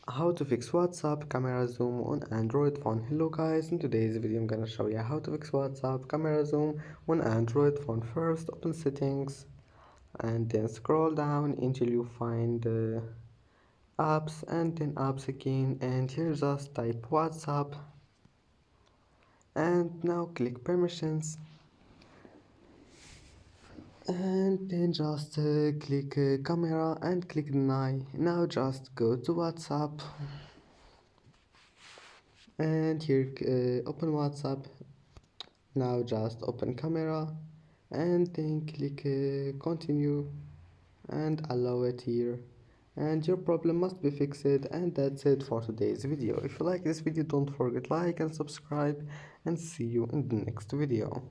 How to fix WhatsApp camera zoom on Android phone. Hello guys, in today's video I'm gonna show you how to fix WhatsApp camera zoom on Android phone. First open settings and then scroll down until you find apps and then apps again, and here just type WhatsApp and now click permissions and then just click camera and click deny. Now just go to WhatsApp and here open WhatsApp. Now just open camera and then click continue and allow it here, and your problem must be fixed. And that's it for today's video. If you like this video, don't forget like and subscribe, and see you in the next video.